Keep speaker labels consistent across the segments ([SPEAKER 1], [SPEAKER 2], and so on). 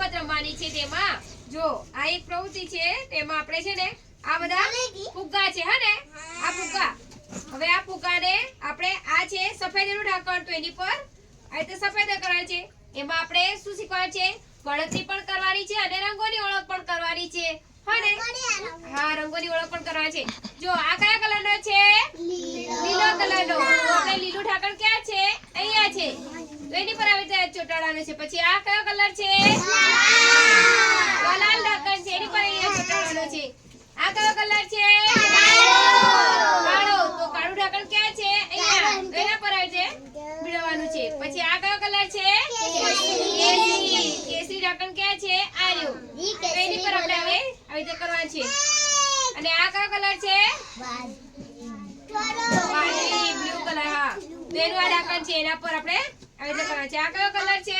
[SPEAKER 1] રમત રમવાની છે તેમાં જો આ એક પ્રવૃત્તિ છે તેમાં આપણે છે ને આ બધા ફુગ્ગા છે હે ને આ ફુગ્ગા હવે આ ફુગ્ગાને આપણે આ છે સફેદનું ઢાંકણ તો એની પર આ રીતે સફેદ કરવાનું છે એમાં આપણે શું શીખવાનું છે ગણતરી પણ કરવાની છે અને રંગોની ઓળખ પણ કરવાની છે હા ને હા રંગોની ઓળખ પણ કરવાની છે જો આ કયા કલરનો છે લીલો કલરનો તો આપણે લીલું ઢાંકણ ક્યાં છે અહીંયા છે તો એની પર આવી રીતે ચોટાડવાનું છે પછી આ કયો કલર છે લાલ ઢાંકણ છે એની પર અહીંયા ચોટાડવાનું છે આ કયો કલર છે કાળો તો કાળું ઢાંકણ ક્યાં છે અહીંયા તો એના પર આવી રીતે ભીડવાનું છે પછી આ કયો કલર છે કેસરી ઢાંકણ ક્યાં છે આ રહ્યું તો એની પર આપણે હવે આવી રીતે કરવાનું છે અને આ કયો કલર છે વાદળી બ્લુ કલર હા તો એનું આ ઢાંકણ છે એના પર આપણે આવી રીતે કરવાનું છે આ કયો કલર છે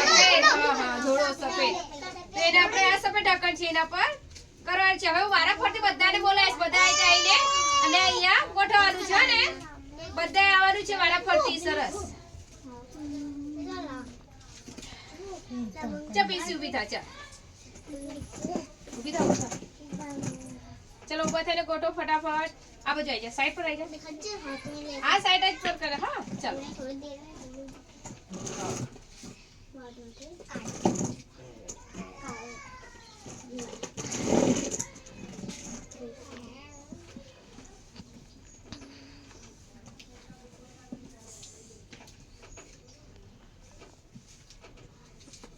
[SPEAKER 1] સફેદ હા ધોળો સફેદ તો એને આપણે આ સફેદ ઢાંકણ છે એના પર કરવાનું છે હવે હું વારાફરતી બધાને બોલાવીશ બધા આવીને અને અહીંયા ગોઠવવાનું છે ને બધા આવવાનું છે વારાફરતી સરસ ચા પીસી ઊભી થા ચા ઊભી થા ચલો ઊભા થઈને ગોઠવો ફટાફટ આ બાજુ આવી જા સાઈડ પર આવી જા આ સાઈડ જ પર કરે હા ચાલો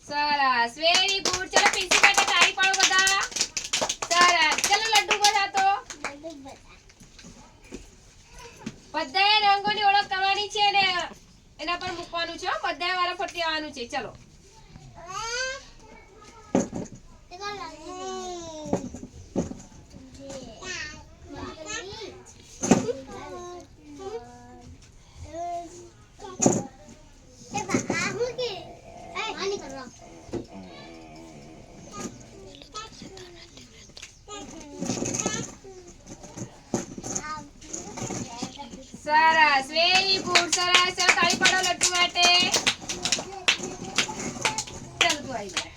[SPEAKER 1] સરસ વેરી ગુડ ચલો પીસી માટે તાળી પાડો બધા સરસ ચલો લડ્ડુ બધા તો બધાએ રંગોની ઓળખ કરવાની છે ને એના પર મૂકવાનું છે બધાએ વારાફરતી આવવાનું છે ચલો સરસ વેરી ગુડ સરસ તાળી પાડો લડ્ડુ માટે ચાલ તું આવી જા